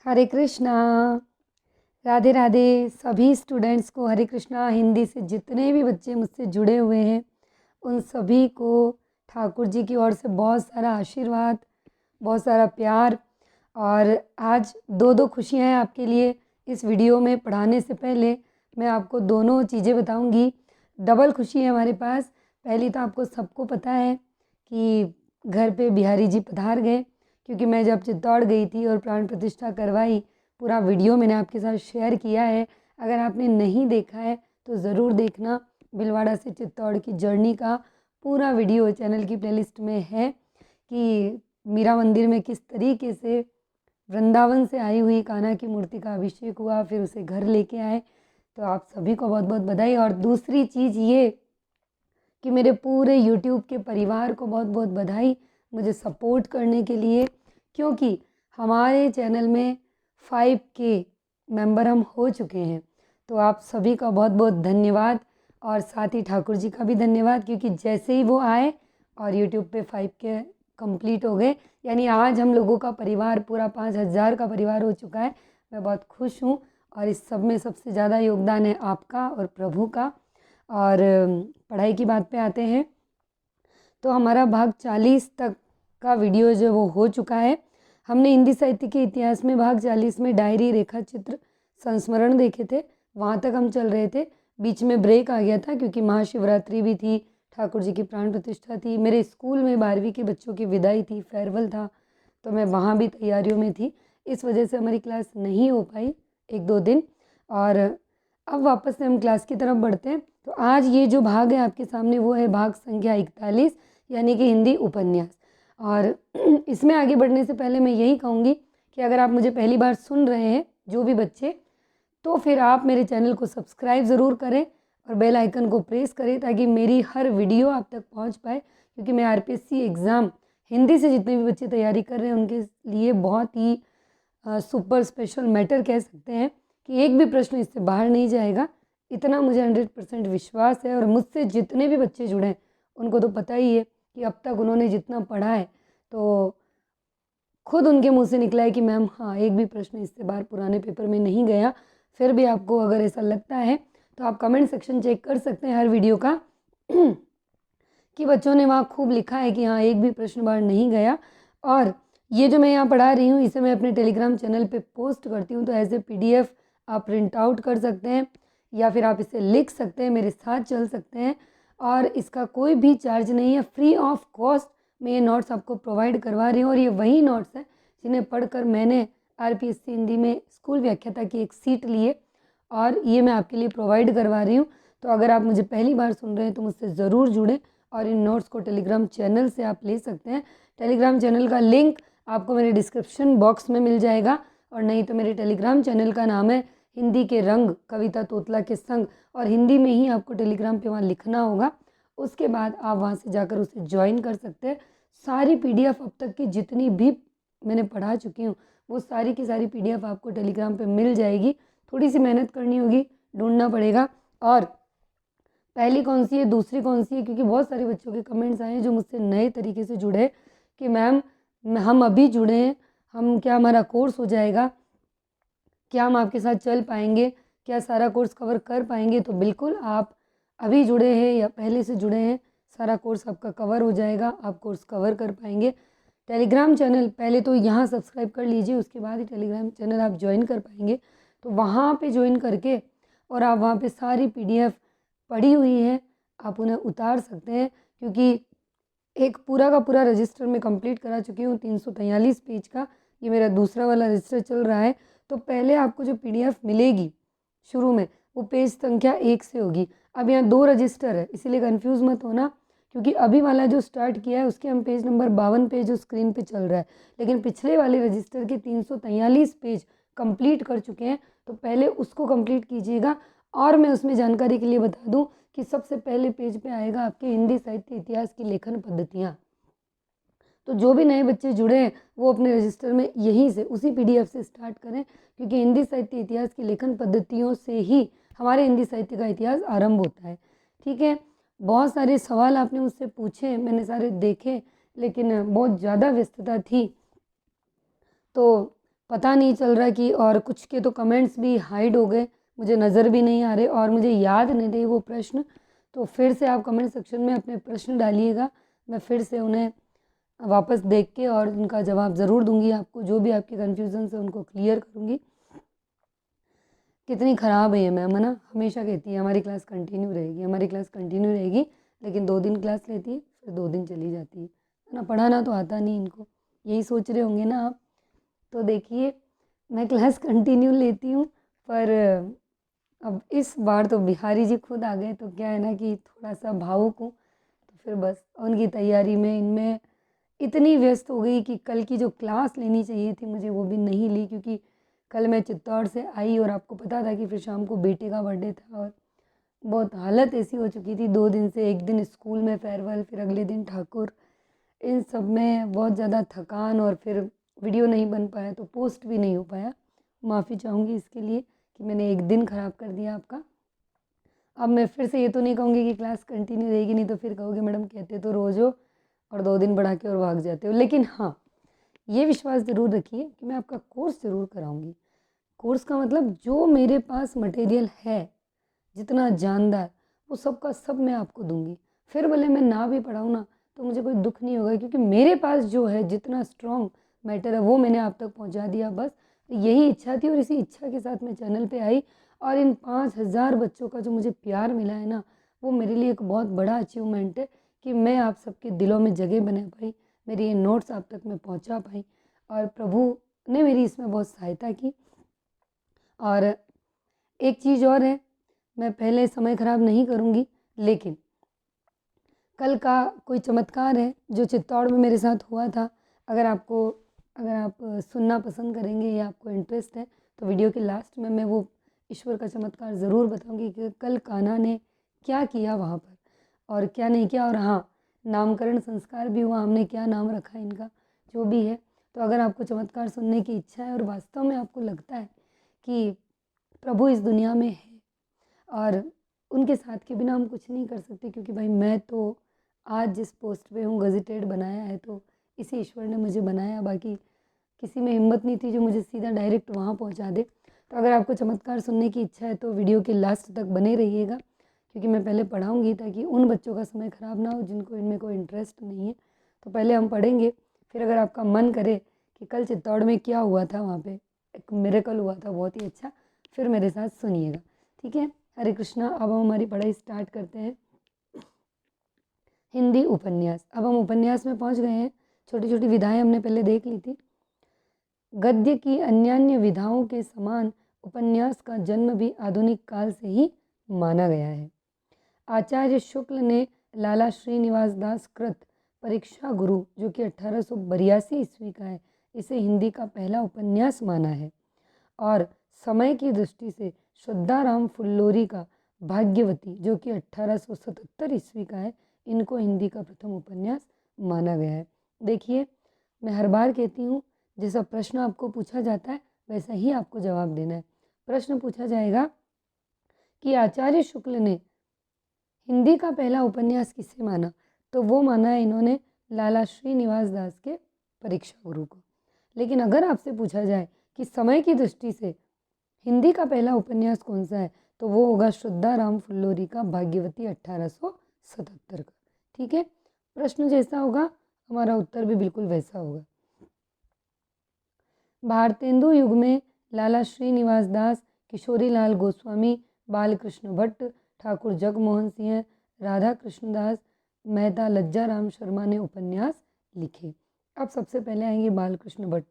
हरे कृष्णा। राधे राधे सभी स्टूडेंट्स को। हरे कृष्णा। हिंदी से जितने भी बच्चे मुझसे जुड़े हुए हैं उन सभी को ठाकुर जी की ओर से बहुत सारा आशीर्वाद, बहुत सारा प्यार। और आज दो दो खुशियाँ हैं आपके लिए। इस वीडियो में पढ़ाने से पहले मैं आपको दोनों चीज़ें बताऊंगी। डबल खुशी है हमारे पास। पहली तो आपको सबको पता है कि घर पे बिहारी जी पधार गए, क्योंकि मैं जब चित्तौड़ गई थी और प्राण प्रतिष्ठा करवाई, पूरा वीडियो मैंने आपके साथ शेयर किया है। अगर आपने नहीं देखा है तो ज़रूर देखना। भीलवाड़ा से चित्तौड़ की जर्नी का पूरा वीडियो चैनल की प्लेलिस्ट में है कि मीरा मंदिर में किस तरीके से वृंदावन से आई हुई कान्हा की मूर्ति का अभिषेक हुआ, फिर उसे घर लेके आए। तो आप सभी को बहुत बहुत बधाई। और दूसरी चीज़ ये कि मेरे पूरे यूट्यूब के परिवार को बहुत बहुत बधाई मुझे सपोर्ट करने के लिए, क्योंकि हमारे चैनल में 5K मेंबर हम हो चुके हैं। तो आप सभी का बहुत बहुत धन्यवाद। और साथ ही ठाकुर जी का भी धन्यवाद, क्योंकि जैसे ही वो आए और यूट्यूब पे 5K कंप्लीट हो गए, यानी आज हम लोगों का परिवार पूरा 5000 का परिवार हो चुका है। मैं बहुत खुश हूँ। और इस सब में सबसे ज़्यादा योगदान है आपका और प्रभु का। और पढ़ाई की बात पे आते हैं तो हमारा भाग 40 तक का वीडियो जो वो हो चुका है। हमने हिंदी साहित्य के इतिहास में भाग 40 में डायरी, रेखा चित्र, संस्मरण देखे थे। वहाँ तक हम चल रहे थे। बीच में ब्रेक आ गया था क्योंकि महाशिवरात्रि भी थी, ठाकुर जी की प्राण प्रतिष्ठा थी, मेरे स्कूल में 12वीं के बच्चों की विदाई थी, फेयरवेल था, तो मैं वहाँ भी तैयारियों में थी। इस वजह से हमारी क्लास नहीं हो पाई एक दो दिन। और अब वापस से हम क्लास की तरफ बढ़ते हैं। तो आज ये जो भाग है आपके सामने वो है भाग संख्या 41, यानी कि हिंदी उपन्यास। और इसमें आगे बढ़ने से पहले मैं यही कहूँगी कि अगर आप मुझे पहली बार सुन रहे हैं, जो भी बच्चे, तो फिर आप मेरे चैनल को सब्सक्राइब ज़रूर करें और बेल आइकन को प्रेस करें ताकि मेरी हर वीडियो आप तक पहुंच पाए। क्योंकि मैं आरपीएससी एग्ज़ाम हिंदी से जितने भी बच्चे तैयारी कर रहे हैं उनके लिए बहुत ही सुपर स्पेशल मैटर कह सकते हैं कि एक भी प्रश्न इससे बाहर नहीं जाएगा। इतना मुझे 100% विश्वास है। और मुझसे जितने भी बच्चे जुड़े हैं उनको तो पता ही है कि अब तक उन्होंने जितना पढ़ा है तो खुद उनके मुंह से निकला है कि मैम हाँ, एक भी प्रश्न इससे बाहर पुराने पेपर में नहीं गया। फिर भी आपको अगर ऐसा लगता है तो आप कमेंट सेक्शन चेक कर सकते हैं हर वीडियो का कि बच्चों ने वहाँ खूब लिखा है कि हाँ, एक भी प्रश्न बाहर नहीं गया। और ये जो मैं यहाँ पढ़ा रही हूँ इसे मैं अपने टेलीग्राम चैनल पे पोस्ट करती हूँ, तो एज ए PDF आप प्रिंट आउट कर सकते हैं या फिर आप इसे लिख सकते हैं, मेरे साथ चल सकते हैं। और इसका कोई भी चार्ज नहीं है, फ्री ऑफ कॉस्ट मैं ये नोट्स आपको प्रोवाइड करवा रही हूँ। और ये वही नोट्स हैं जिन्हें पढ़कर मैंने आरपीएससी हिंदी में स्कूल व्याख्याता की एक सीट ली है और ये मैं आपके लिए प्रोवाइड करवा रही हूँ। तो अगर आप मुझे पहली बार सुन रहे हैं तो मुझसे ज़रूर जुड़ें और इन नोट्स को टेलीग्राम चैनल से आप ले सकते हैं। टेलीग्राम चैनल का लिंक आपको मेरे डिस्क्रिप्शन बॉक्स में मिल जाएगा। और नहीं तो मेरे टेलीग्राम चैनल का नाम है हिंदी के रंग, कविता तोतला के संग। और हिंदी में ही आपको टेलीग्राम पे वहाँ लिखना होगा। उसके बाद आप वहाँ से जाकर उसे ज्वाइन कर सकते हैं। सारी PDF अब तक की जितनी भी मैंने पढ़ा चुकी हूँ वो सारी की सारी PDF आपको टेलीग्राम पे मिल जाएगी। थोड़ी सी मेहनत करनी होगी, ढूंढना पड़ेगा। और पहली कौन सी है, दूसरी कौन सी है, क्योंकि बहुत सारे बच्चों के कमेंट्स आए हैं जो मुझसे नए तरीके से जुड़े कि मैम हम अभी जुड़े हैं, हम क्या हमारा कोर्स हो जाएगा, क्या हम आपके साथ चल पाएंगे, क्या सारा कोर्स कवर कर पाएंगे। तो बिल्कुल, आप अभी जुड़े हैं या पहले से जुड़े हैं, सारा कोर्स आपका कवर हो जाएगा, आप कोर्स कवर कर पाएंगे। टेलीग्राम चैनल पहले तो यहाँ सब्सक्राइब कर लीजिए, उसके बाद ही टेलीग्राम चैनल आप ज्वाइन कर पाएंगे। तो वहाँ पे ज्वाइन करके और आप वहाँ पे सारी PDF पड़ी हुई है, आप उन्हें उतार सकते हैं। क्योंकि एक पूरा का पूरा रजिस्टर मैं कंप्लीट करा चुकी हूँ 343 पेज का। ये मेरा दूसरा वाला रजिस्टर चल रहा है। तो पहले आपको जो PDF मिलेगी शुरू में वो पेज संख्या 1 से होगी। अब यहाँ 2 रजिस्टर है, इसीलिए कंफ्यूज मत होना, क्योंकि अभी वाला जो स्टार्ट किया है उसके हम पेज नंबर 52 पे जो स्क्रीन पे चल रहा है, लेकिन पिछले वाले रजिस्टर के 343 पेज कंप्लीट कर चुके हैं। तो पहले उसको कंप्लीट कीजिएगा। और मैं उसमें जानकारी के लिए बता दूं कि सबसे पहले पेज पे आएगा आपके हिंदी साहित्य इतिहास की लेखन पद्धतियाँ। तो जो भी नए बच्चे जुड़े हैं वो अपने रजिस्टर में यहीं से उसी PDF से स्टार्ट करें, क्योंकि हिंदी साहित्य इतिहास की लेखन पद्धतियों से ही हमारे हिंदी साहित्य का इतिहास आरंभ होता है। ठीक है। बहुत सारे सवाल आपने मुझसे पूछे, मैंने सारे देखे, लेकिन बहुत ज़्यादा व्यस्तता थी तो पता नहीं चल रहा कि, और कुछ के तो कमेंट्स भी हाइड हो गए, मुझे नज़र भी नहीं आ रहे और मुझे याद नहीं रहे वो प्रश्न। तो फिर से आप कमेंट सेक्शन में अपने प्रश्न डालिएगा, मैं फिर से उन्हें वापस देख के और उनका जवाब ज़रूर दूंगी आपको, जो भी आपके कन्फ्यूज़न है उनको क्लियर करूँगी। कितनी ख़राब है ये मैम, है ना, हमेशा कहती है हमारी क्लास कंटिन्यू रहेगी, हमारी क्लास कंटिन्यू रहेगी, लेकिन 2 दिन क्लास लेती है फिर 2 दिन चली जाती है ना, पढ़ाना तो आता नहीं इनको, यही सोच रहे होंगे ना आप। तो देखिए मैं क्लास कंटिन्यू लेती हूँ, पर अब इस बार तो बिहारी जी खुद आ गए, तो क्या है ना कि थोड़ा सा भावुक हूँ, तो फिर बस उनकी तैयारी में इनमें इतनी व्यस्त हो गई कि कल की जो क्लास लेनी चाहिए थी मुझे वो भी नहीं ली, क्योंकि कल मैं चित्तौड़ से आई और आपको पता था कि फिर शाम को बेटे का बर्थडे था और बहुत हालत ऐसी हो चुकी थी 2 दिन से, एक दिन स्कूल में फेयरवेल, फिर अगले दिन ठाकुर, इन सब में बहुत ज़्यादा थकान, और फिर वीडियो नहीं बन पाया तो पोस्ट भी नहीं हो पाया। माफ़ी चाहूँगी इसके लिए कि मैंने एक दिन ख़राब कर दिया आपका। अब मैं फिर से ये तो नहीं कहूँगी कि क्लास कंटिन्यू रहेगी, नहीं तो फिर कहोगे मैडम कहते तो रोज़ हो और 2 दिन बढ़ा के और भाग जाते हो। लेकिन हाँ, ये विश्वास ज़रूर रखिए कि मैं आपका कोर्स ज़रूर कराऊँगी। कोर्स का मतलब जो मेरे पास मटेरियल है, जितना जानदार, वो सब का सब मैं आपको दूँगी। फिर भले मैं ना भी पढ़ाऊँ ना, तो मुझे कोई दुःख नहीं होगा, क्योंकि मेरे पास जो है जितना स्ट्रॉन्ग मैटर है वो मैंने आप तक पहुँचा दिया बस। यही इच्छा थी और इसी इच्छा के साथ मैं चैनल पे आई, और इन 5000 बच्चों का जो मुझे प्यार मिला है ना, वो मेरे लिए एक बहुत बड़ा अचीवमेंट है कि मैं आप सबके दिलों में जगह बना पाई, मेरे ये नोट्स आप तक मैं पहुँचा पाई, और प्रभु ने मेरी इसमें बहुत सहायता की। और एक चीज़ और है, मैं पहले समय ख़राब नहीं करूँगी, लेकिन कल का कोई चमत्कार है जो चित्तौड़ में मेरे साथ हुआ था। अगर आप सुनना पसंद करेंगे या आपको इंटरेस्ट है, तो वीडियो के लास्ट में मैं वो ईश्वर का चमत्कार ज़रूर बताऊँगी कि कल कान्हा ने क्या किया वहाँ पर और क्या नहीं किया। और हाँ, नामकरण संस्कार भी हुआ, हमने क्या नाम रखा इनका, जो भी है। तो अगर आपको चमत्कार सुनने की इच्छा है और वास्तव में आपको लगता है कि प्रभु इस दुनिया में है और उनके साथ के बिना हम कुछ नहीं कर सकते, क्योंकि भाई मैं तो आज जिस पोस्ट पे हूँ, गज़ेटेड बनाया है तो इसी ईश्वर ने मुझे बनाया, बाकी किसी में हिम्मत नहीं थी जो मुझे सीधा डायरेक्ट वहाँ पहुँचा दे। तो अगर आपको चमत्कार सुनने की इच्छा है तो वीडियो के लास्ट तक बने रहिएगा, क्योंकि मैं पहले पढ़ाऊँगी ताकि उन बच्चों का समय ख़राब ना हो जिनको इनमें कोई इंटरेस्ट नहीं है। तो पहले हम पढ़ेंगे, फिर अगर आपका मन करे कि कल चित्तौड़ में क्या हुआ था, वहाँ पे एक मिरेकल हुआ था बहुत ही अच्छा, फिर मेरे साथ सुनिएगा, ठीक है। हरे कृष्णा। अब हम हमारी पढ़ाई स्टार्ट करते हैं। हिंदी उपन्यास, अब हम उपन्यास में पहुंच गए हैं। छोटी छोटी विधाएं हमने पहले देख ली थी। गद्य की अन्यान्य विधाओं के समान उपन्यास का जन्म भी आधुनिक काल से ही माना गया है। आचार्य शुक्ल ने लाला श्रीनिवास दास कृत परीक्षा गुरु, जो कि 1882 ईस्वी का है, इसे हिंदी का पहला उपन्यास माना है। और समय की दृष्टि से श्रद्धाराम फुल्लोरी का भाग्यवती, जो कि 1877 ईस्वी का है, इनको हिंदी का प्रथम उपन्यास माना गया है। देखिए, मैं हर बार कहती हूँ, जैसा प्रश्न आपको पूछा जाता है वैसा ही आपको जवाब देना है। प्रश्न पूछा जाएगा कि आचार्य शुक्ल ने हिंदी का पहला उपन्यास किसे माना, तो वो माना है इन्होंने लाला श्रीनिवास दास के परीक्षा गुरु को। लेकिन अगर आपसे पूछा जाए कि समय की दृष्टि से हिंदी का पहला उपन्यास कौन सा है, तो वो होगा श्रद्धाराम फुल्लोरी का भाग्यवती 1877 का, ठीक है। प्रश्न जैसा होगा हमारा उत्तर भी बिल्कुल वैसा होगा। भारतेंदु युग में लाला श्रीनिवास दास, किशोरीलाल गोस्वामी, बालकृष्ण भट्ट, ठाकुर जगमोहन सिंह, राधा कृष्णदास मेहता, लज्जाराम शर्मा ने उपन्यास लिखे। अब सबसे पहले आएंगे बालकृष्ण भट्ट।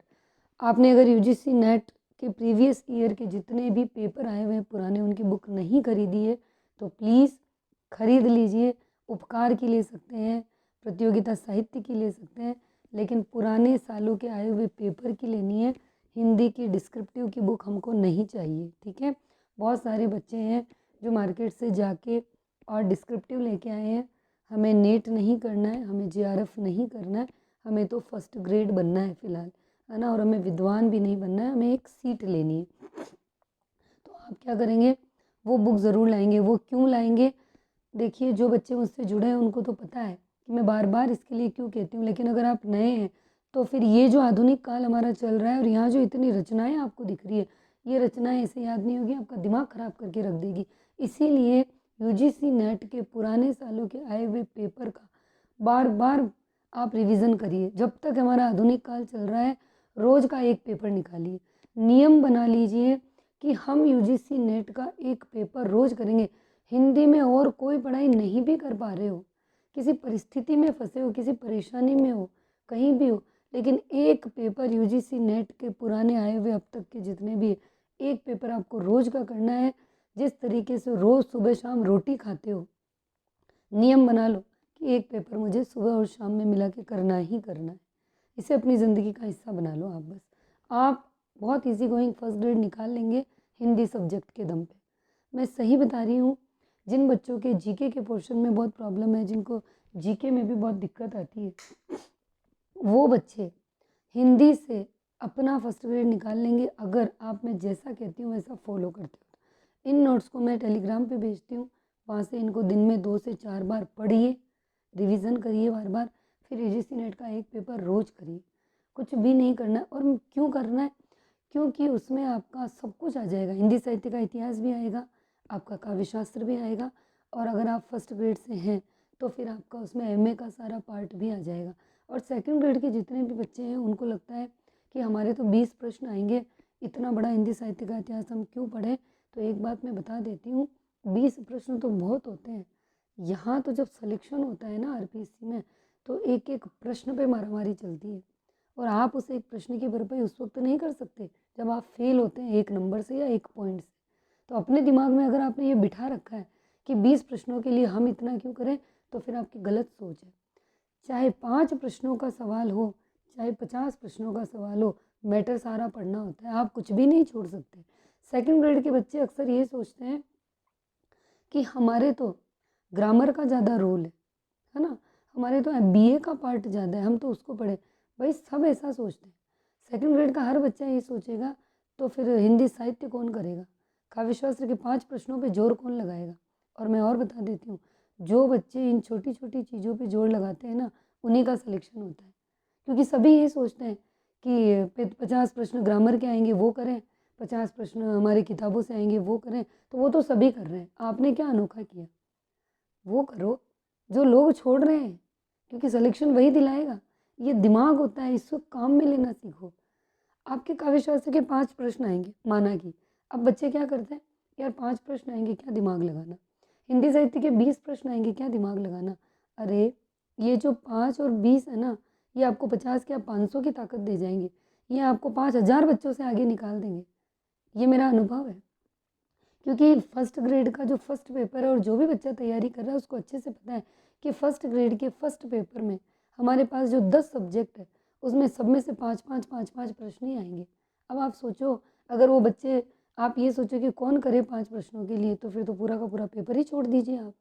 आपने अगर यूजीसी नेट के प्रीवियस ईयर के जितने भी पेपर आए हुए हैं पुराने, उनकी बुक नहीं खरीदी है तो प्लीज़ खरीद लीजिए। उपकार की ले सकते हैं, प्रतियोगिता साहित्य की ले सकते हैं, लेकिन पुराने सालों के आए हुए पेपर की लेनी है। हिंदी की डिस्क्रिप्टिव की बुक हमको नहीं चाहिए, ठीक है। बहुत सारे बच्चे हैं जो मार्केट से जाके और डिस्क्रिप्टिव लेके आए हैं। हमें नेट नहीं करना है, हमें जेआरएफ नहीं करना है, हमें तो फर्स्ट ग्रेड बनना है फ़िलहाल, है ना। और हमें विद्वान भी नहीं बनना है, हमें एक सीट लेनी है। तो आप क्या करेंगे, वो बुक ज़रूर लाएंगे। वो क्यों लाएंगे, देखिए, जो बच्चे मुझसे जुड़े हैं उनको तो पता है कि मैं बार बार इसके लिए क्यों कहती हूँ, लेकिन अगर आप नए हैं तो फिर ये जो आधुनिक काल हमारा चल रहा है और यहाँ जो इतनी रचनाएं आपको दिख रही है, ये रचनाएं ऐसे याद नहीं होगी, आपका दिमाग ख़राब करके रख देगी। इसीलिए यूजीसी नेट के पुराने सालों के आए हुए पेपर का बार बार आप रिवीजन करिए। जब तक हमारा आधुनिक काल चल रहा है, रोज़ का एक पेपर निकालिए। नियम बना लीजिए कि हम यूजीसी नेट का एक पेपर रोज़ करेंगे। हिंदी में और कोई पढ़ाई नहीं भी कर पा रहे हो, किसी परिस्थिति में फंसे हो, किसी परेशानी में हो, कहीं भी हो, लेकिन एक पेपर यूजीसी नेट के पुराने आए हुए अब तक के जितने भी, एक पेपर आपको रोज़ का करना है। जिस तरीके से रोज़ सुबह शाम रोटी खाते हो, नियम बना लो कि एक पेपर मुझे सुबह और शाम में मिला के करना ही करना है। इसे अपनी ज़िंदगी का हिस्सा बना लो आप बस। आप बहुत इजी गोइंग फर्स्ट ग्रेड निकाल लेंगे हिंदी सब्जेक्ट के दम पे। मैं सही बता रही हूँ। जिन बच्चों के जीके के पोर्शन में बहुत प्रॉब्लम है, जिनको जीके में भी बहुत दिक्कत आती है, वो बच्चे हिंदी से अपना फर्स्ट ग्रेड निकाल लेंगे अगर आप, मैं जैसा कहती हूँ वैसा फॉलो करते हो। इन नोट्स को मैं टेलीग्राम पे भेजती हूँ, वहाँ से इनको दिन में 2 से 4 बार पढ़िए, रिवीजन करिए बार बार, फिर यूजीसी नेट का एक पेपर रोज़ करिए। कुछ भी नहीं करना है। और क्यों करना है? क्योंकि उसमें आपका सब कुछ आ जाएगा। हिंदी साहित्य का इतिहास भी आएगा, आपका काव्य शास्त्र भी आएगा, और अगर आप फर्स्ट ग्रेड से हैं तो फिर आपका उसमें एमए का सारा पार्ट भी आ जाएगा। और सेकंड ग्रेड के जितने भी बच्चे हैं उनको लगता है कि हमारे तो 20 प्रश्न आएंगे, इतना बड़ा हिंदी साहित्य का इतिहास हम क्यों पढ़ें। तो एक बात मैं बता देती हूँ, 20 प्रश्न तो बहुत होते हैं। यहाँ तो जब सिलेक्शन होता है ना आरपीएससी में, तो एक एक प्रश्न पे मारामारी चलती है, और आप उस एक प्रश्न की भरपाई उस वक्त नहीं कर सकते जब आप फेल होते हैं 1 नंबर से या 1 पॉइंट से। तो अपने दिमाग में अगर आपने ये बिठा रखा है कि 20 प्रश्नों के लिए हम इतना क्यों करें, तो फिर आपकी गलत सोच है। चाहे 5 प्रश्नों का सवाल हो, चाहे 50 प्रश्नों का सवाल हो, मैटर सारा पढ़ना होता है, आप कुछ भी नहीं छोड़ सकते। सेकंड ग्रेड के बच्चे अक्सर ये सोचते हैं कि हमारे तो ग्रामर का ज़्यादा रोल है ना, हमारे तो बीए का पार्ट ज़्यादा है, हम तो उसको पढ़े। भाई सब ऐसा सोचते हैं। सेकंड ग्रेड का हर बच्चा ये सोचेगा, तो फिर हिंदी साहित्य कौन करेगा? काव्य शास्त्र के 5 प्रश्नों पे जोर कौन लगाएगा? और मैं और बता देती हूँ, जो बच्चे इन छोटी छोटी चीज़ों पे जोर लगाते हैं ना, उन्हीं का सिलेक्शन होता है। क्योंकि सभी ये सोचते हैं कि 50 प्रश्न ग्रामर के आएंगे वो करें, 50 प्रश्न हमारी किताबों से आएंगे वो करें, तो वो तो सभी कर रहे हैं, आपने क्या अनोखा किया? वो करो जो लोग छोड़ रहे हैं, क्योंकि सिलेक्शन वही दिलाएगा। ये दिमाग होता है, इसको काम में लेना सीखो। आपके काव्य शास्त्र के 5 प्रश्न आएंगे, माना कि अब बच्चे क्या करते हैं, यार 5 प्रश्न आएंगे क्या दिमाग लगाना, हिंदी साहित्य के 20 प्रश्न आएंगे क्या दिमाग लगाना। अरे ये जो 5 और 20 है ना, ये आपको 50 क्या 500 की ताकत दे जाएंगे, ये आपको 5000 बच्चों से आगे निकाल देंगे। ये मेरा अनुभव है। क्योंकि फर्स्ट ग्रेड का जो फर्स्ट पेपर है, और जो भी बच्चा तैयारी कर रहा है उसको अच्छे से पता है कि फर्स्ट ग्रेड के फर्स्ट पेपर में हमारे पास जो 10 सब्जेक्ट है, उसमें सब में से 5-5 प्रश्न ही आएंगे। अब आप सोचो, अगर वो बच्चे, आप ये सोचो कि कौन करे 5 प्रश्नों के लिए, तो फिर तो पूरा का पूरा पेपर ही छोड़ दीजिए आप।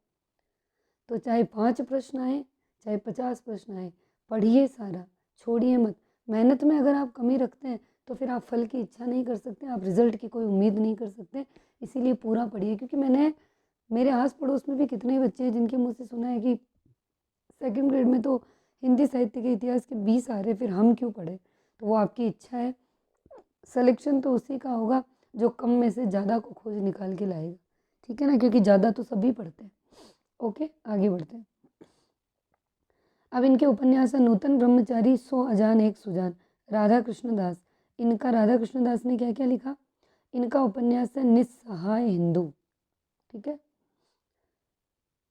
तो चाहे 5 प्रश्न आए, चाहे 50 प्रश्न आए, पढ़िए सारा, छोड़िए मत। मेहनत में अगर आप कमी रखते हैं तो फिर आप फल की इच्छा नहीं कर सकते, आप रिजल्ट की कोई उम्मीद नहीं कर सकते। इसीलिए पूरा पढ़िए। क्योंकि मैंने, मेरे आस पड़ोस में भी कितने बच्चे हैं जिनके मुँह से सुना है कि सेकंड ग्रेड में तो हिंदी साहित्य के इतिहास के 20 आ रहे, फिर हम क्यों पढ़े। तो वो आपकी इच्छा है। सिलेक्शन तो उसी का होगा जो कम में से ज़्यादा को खोज निकाल के लाएगा, ठीक है ना, क्योंकि ज़्यादा तो सभी पढ़ते हैं। ओके, आगे बढ़ते हैं। अब इनके उपन्यास है नूतन ब्रह्मचारी, 100 अजान एक सुजान, राधा कृष्ण दास। इनका, राधा कृष्ण दास ने क्या क्या लिखा? इनका उपन्यास है निस्सहाय हिंदू, ठीक है।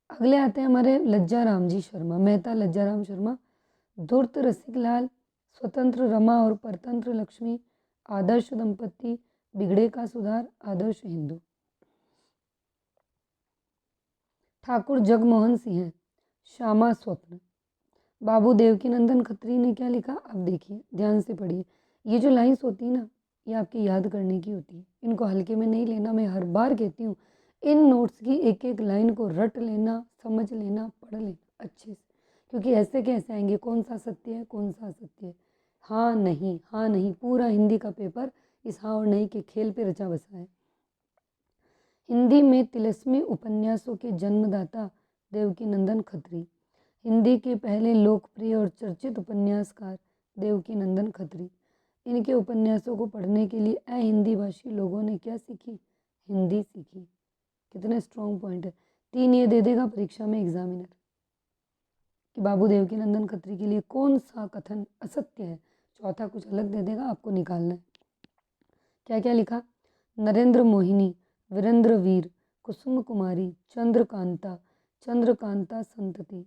अगले आते हैं हमारे लज्जा राम जी शर्मा, मेहता लज्जा राम शर्मा। धूर्त रसिक लाल, स्वतंत्र रमा और परतंत्र लक्ष्मी, आदर्श दंपति, बिगड़े का सुधार, आदर्श हिंदू। ठाकुर जगमोहन सिंह, श्यामा स्वप्न। बाबू देवकीनंदन खत्री ने क्या लिखा? अब देखिए, ध्यान से पढ़िए। ये जो लाइंस होती है ना, ये आपकी याद करने की होती है, इनको हल्के में नहीं लेना। मैं हर बार कहती हूँ, इन नोट्स की एक एक लाइन को रट लेना, समझ लेना, पढ़ लेना अच्छे से। क्योंकि ऐसे कैसे आएंगे, कौन सा सत्य है, कौन सा असत्य है, हाँ नहीं, हाँ नहीं, पूरा हिंदी का पेपर इस हाँ और नहीं के खेल पे रचा बसा है। हिंदी में तिलस्मी उपन्यासों के जन्मदाता देवकीनंदन खत्री, हिंदी के पहले लोकप्रिय और चर्चित उपन्यासकार देवकी नंदन खत्री। इनके उपन्यासों को पढ़ने के लिए अहिंदी भाषी लोगों ने क्या सीखी? हिंदी सीखी। कितने स्ट्रॉन्ग पॉइंट है। 3 ये दे देगा परीक्षा में एग्जामिनर कि बाबू देवकी नंदन खत्री के लिए कौन सा कथन असत्य है। चौथा कुछ अलग दे देगा, आपको निकालना है। क्या क्या लिखा? नरेंद्र मोहिनी, वीरेंद्र वीर, कुसुम कुमारी, चंद्रकांता, चंद्रकांता संतति,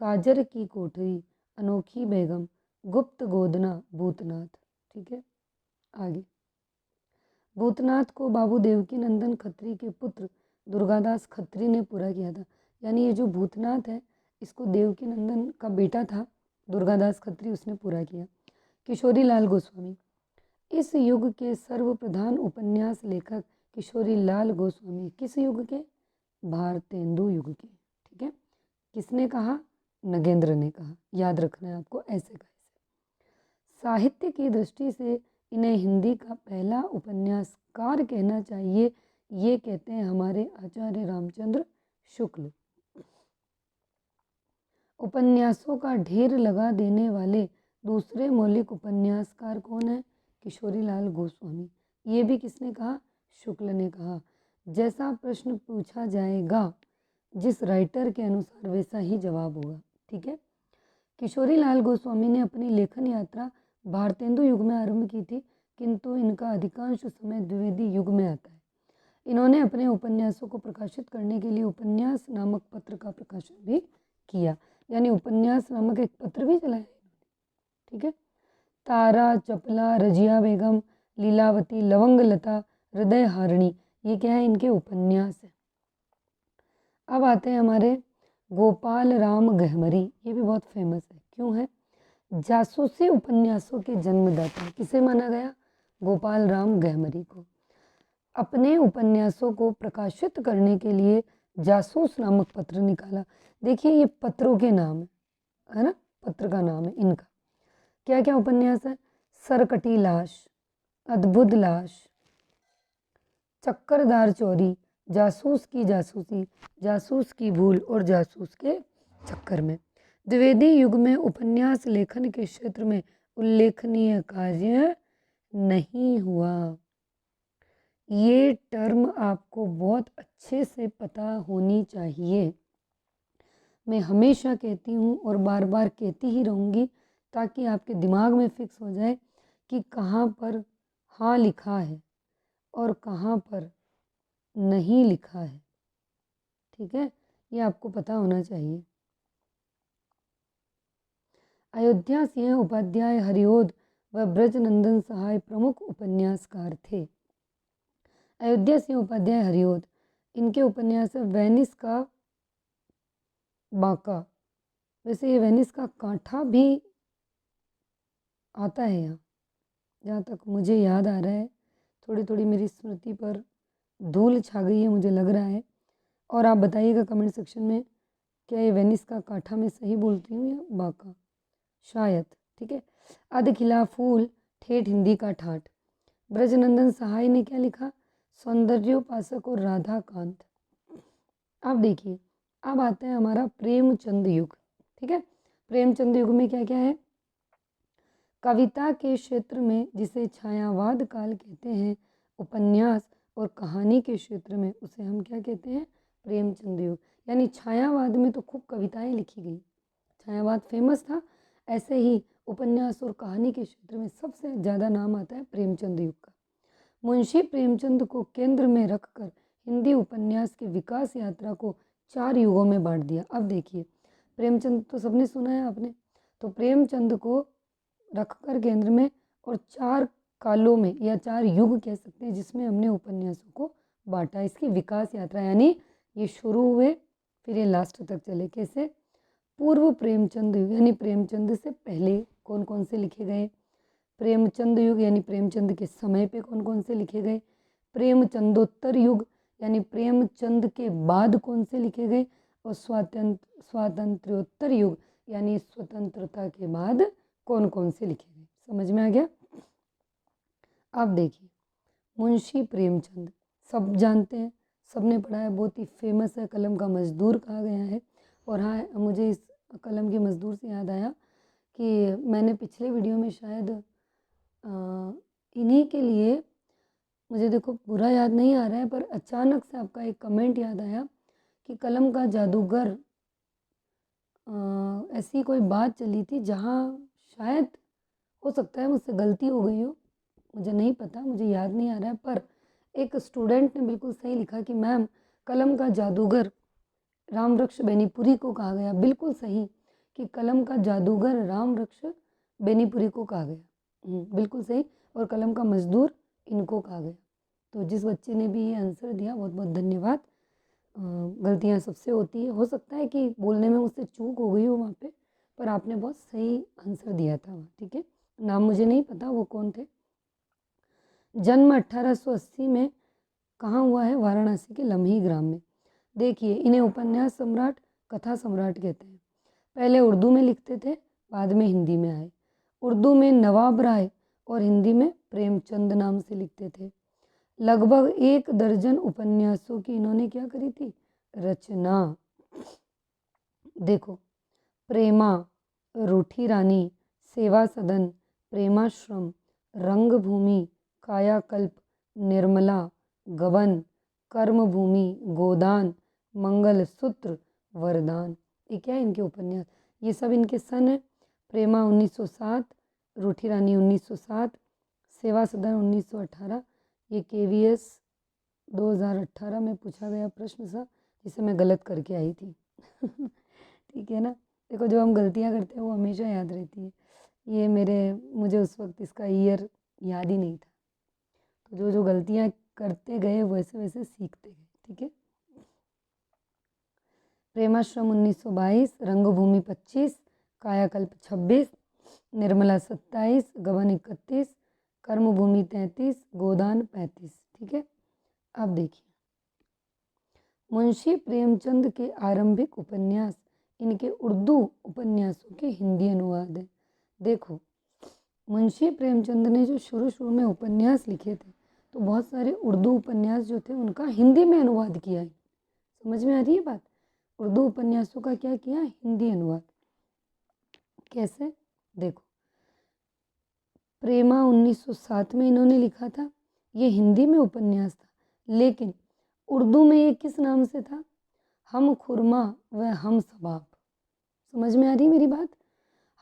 काजर की कोठरी, अनोखी बेगम, गुप्त गोदना, भूतनाथ। ठीक है, आगे। भूतनाथ को बाबू देवकी नंदन खत्री के पुत्र दुर्गादास खत्री ने पूरा किया था। यानी ये जो भूतनाथ है, इसको देवकी नंदन का बेटा था दुर्गादास खत्री, उसने पूरा किया। किशोरी लाल गोस्वामी, इस युग के सर्वप्रधान उपन्यास लेखक किशोरी लाल गोस्वामी। किस युग के? भारतेंदु युग के। ठीक है, किसने कहा? नगेंद्र ने कहा। याद रखना है आपको, ऐसे का ऐसे। साहित्य की दृष्टि से इन्हें हिंदी का पहला उपन्यासकार कहना चाहिए, ये कहते हैं हमारे आचार्य रामचंद्र शुक्ल। उपन्यासों का ढेर लगा देने वाले दूसरे मौलिक उपन्यासकार कौन है? किशोरी लाल गोस्वामी। ये भी किसने कहा? शुक्ल ने कहा। जैसा प्रश्न पूछा जाएगा, जिस राइटर के अनुसार वैसा ही जवाब होगा। ठीक है, किशोरी लाल गोस्वामी ने अपनी लेखन यात्रा भारतेंदु युग में आरंभ की थी, किंतु इनका अधिकांश समय द्विवेदी युग में आता है। इन्होंने अपने उपन्यासों को प्रकाशित करने के लिए उपन्यास नामक पत्र का प्रकाशन भी किया। यानी उपन्यास नामक एक पत्र भी चलाया। ठीक है, तारा, चपला, रजिया बेगम, लीलावती, लवंग लता, हृदय हारिणी, ये क्या है? इनके उपन्यास है। अब आते हैं हमारे गोपाल राम गहमरी। ये भी बहुत फेमस है। क्यों है? जासूसी उपन्यासों के जन्मदाता। किसे माना गया? गोपाल राम गहमरी को। अपने उपन्यासों को प्रकाशित करने के लिए जासूस नामक पत्र निकाला। देखिए, ये पत्रों के नाम है ना, पत्र का नाम है इनका। क्या क्या उपन्यास है? सरकटी लाश, अद्भुत लाश, चक्करदार चोरी, जासूस की जासूसी, जासूस की भूल और जासूस के चक्कर में। द्विवेदी युग में उपन्यास लेखन के क्षेत्र में उल्लेखनीय कार्य नहीं हुआ। ये टर्म आपको बहुत अच्छे से पता होनी चाहिए। मैं हमेशा कहती हूँ और बार बार कहती ही रहूँगी, ताकि आपके दिमाग में फिक्स हो जाए कि कहाँ पर हाँ लिखा है और कहाँ पर नहीं लिखा है। ठीक है, ये आपको पता होना चाहिए। अयोध्या सिंह उपाध्याय हरिओद व ब्रजनंदन सहाय प्रमुख उपन्यासकार थे। अयोध्या सिंह उपाध्याय हरिओद, इनके उपन्यास है वेनिस का बांका। वैसे ये वेनिस का कांठा भी आता है यहाँ, जहाँ तक मुझे याद आ रहा है। थोड़ी थोड़ी मेरी स्मृति पर धूल छा गई है, मुझे लग रहा है। और आप बताइएगा कमेंट सेक्शन में, क्या ये वेनिस का कांठा मैं सही बोलती हूँ या बांका? शायद। ठीक है, अध खिला फूल, ठेठ हिंदी का ठाठ। ब्रजनंदन सहाय ने क्या लिखा? सौंदर्योपासक और राधा कांत। अब देखिए, अब आता है हमारा प्रेमचंद युग। ठीक है, प्रेमचंद युग में क्या क्या है? कविता के क्षेत्र में जिसे छायावाद काल कहते हैं, उपन्यास और कहानी के क्षेत्र में उसे हम क्या कहते हैं? प्रेमचंद युग। यानी छायावाद में तो खूब कविताएं लिखी गई, छायावाद फेमस था। ऐसे ही उपन्यास और कहानी के क्षेत्र में सबसे ज़्यादा नाम आता है प्रेमचंद युग का। मुंशी प्रेमचंद को केंद्र में रखकर हिंदी उपन्यास की विकास यात्रा को 4 युगों में बांट दिया। अब देखिए, प्रेमचंद तो सबने सुना है आपने, तो प्रेमचंद को रखकर केंद्र में और 4 कालों में या 4 युग कह सकते हैं, जिसमें हमने उपन्यासों को बांटा। इसकी विकास यात्रा, यानी ये शुरू हुए फिर ये लास्ट तक चले। कैसे? पूर्व प्रेमचंद युग, यानी प्रेमचंद से पहले कौन कौन से लिखे गए। प्रेमचंद युग, यानी प्रेमचंद के समय पे कौन कौन से लिखे गए। प्रेमचंदोत्तर युग, यानी प्रेमचंद के बाद कौन से लिखे गए। और स्वातंत्र्योत्तर युग, यानी स्वतंत्रता के बाद कौन कौन से लिखे गए। समझ में आ गया? अब देखिए, मुंशी प्रेमचंद सब जानते हैं, सबने पढ़ा है, बहुत ही फेमस है, कलम का मजदूर कहा गया है। और हाँ, मुझे इस कलम के मजदूर से याद आया कि मैंने पिछले वीडियो में शायद इन्हीं के लिए, मुझे देखो पूरा याद नहीं आ रहा है, पर अचानक से आपका एक कमेंट याद आया कि कलम का जादूगर, ऐसी कोई बात चली थी जहाँ शायद, हो सकता है मुझसे गलती हो गई हो, मुझे नहीं पता, मुझे याद नहीं आ रहा है, पर एक स्टूडेंट ने बिल्कुल सही लिखा कि मैम कलम का जादूगर रामवृक्ष बेनीपुरी को कहा गया। बिल्कुल सही कि कलम का जादूगर रामवृक्ष बेनीपुरी को कहा गया, बिल्कुल सही। और कलम का मजदूर इनको कहा गया। तो जिस बच्चे ने भी ये आंसर दिया, बहुत बहुत धन्यवाद। गलतियाँ सबसे होती है, हो सकता है कि बोलने में मुझसे चूक हो गई हो वहाँ पे, पर आपने बहुत सही आंसर दिया था वहाँ, ठीक है। नाम मुझे नहीं पता वो कौन थे। जन्म 1880 में कहाँ हुआ है? वाराणसी के लम्ही ग्राम में। देखिए, इन्हें उपन्यास सम्राट, कथा सम्राट कहते हैं। पहले उर्दू में लिखते थे, बाद में हिंदी में आए। उर्दू में नवाब राय और हिंदी में प्रेमचंद नाम से लिखते थे। लगभग 1 दर्जन उपन्यासों की इन्होंने क्या करी थी? रचना। देखो, प्रेमा, रूठी रानी, सेवा सदन, प्रेमाश्रम, रंगभूमि, कायाकल्प, निर्मला, गबन, कर्मभूमि, गोदान, मंगलसूत्र, वरदान। ये क्या है? इनके उपन्यास। ये सब इनके सन है। प्रेमा 1907, रूठी रानी 1907, सेवा सदन 1918। ये KVS 2018 में पूछा गया प्रश्न था, जिसे मैं गलत करके आई थी। ठीक है ना। देखो, जो हम गलतियाँ करते हैं वो हमेशा याद रहती है। ये मुझे उस वक्त इसका ईयर याद ही नहीं था, तो जो जो गलतियाँ करते गए वैसे वैसे सीखते गए, ठीक है। प्रेमाश्रम 1922, रंगभूमि 25, कायाकल्प 26, निर्मला 27, गबन 31, कर्मभूमि 33, गोदान 35, ठीक है। अब देखिए, मुंशी प्रेमचंद के आरंभिक उपन्यास इनके उर्दू उपन्यासों के हिंदी अनुवाद है। देखो, मुंशी प्रेमचंद ने जो शुरू में उपन्यास लिखे थे, तो बहुत सारे उर्दू उपन्यास जो थे उनका हिंदी में अनुवाद किया है। समझ में आ रही है बात? उर्दू उपन्यासों का क्या किया? हिंदी अनुवाद। कैसे? देखो, प्रेमा 1907 में इन्होंने लिखा था, ये हिंदी में उपन्यास था, लेकिन उर्दू में ये किस नाम से था? हम खुरमा व हम सबाब। समझ में आ रही मेरी बात?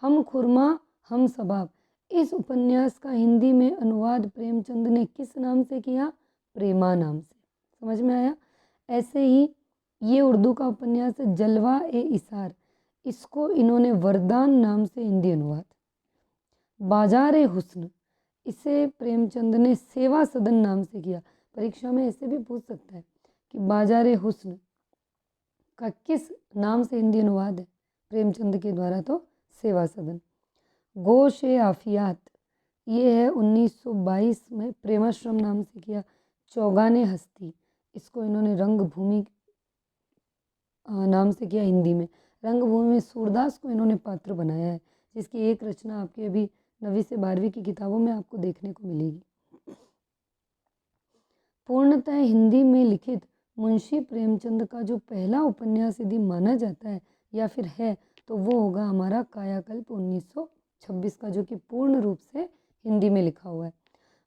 हम खुरमा हम सबाब। इस उपन्यास का हिंदी में अनुवाद प्रेमचंद ने किस नाम से किया? प्रेमा नाम से। समझ में आया? ऐसे ही ये उर्दू का उपन्यास है जलवा ए इसार, इसको इन्होंने वरदान नाम से हिंदी अनुवाद। बाजार ए हुस्न, इसे प्रेमचंद ने सेवा सदन नाम से किया। परीक्षा में ऐसे भी पूछ सकता है कि बाजार ए हुस्न का किस नाम से हिंदी अनुवाद है प्रेमचंद के द्वारा? तो सेवा सदन। गोश ए आफियात, ये है 1922 में प्रेमाश्रम नाम से किया। चौगाने हस्ती, इसको इन्होंने रंगभूमि नाम से किया हिंदी में। रंगभूमि में सूरदास को इन्होंने पात्र बनाया है, जिसकी एक रचना आपकी अभी 9वीं से 12वीं की किताबों में आपको देखने को मिलेगी। पूर्णतः हिंदी में लिखित मुंशी प्रेमचंद का जो पहला उपन्यास यदि माना जाता है या फिर है, तो वो होगा हमारा कायाकल्प 1926 का, जो कि पूर्ण रूप से हिंदी में लिखा हुआ है।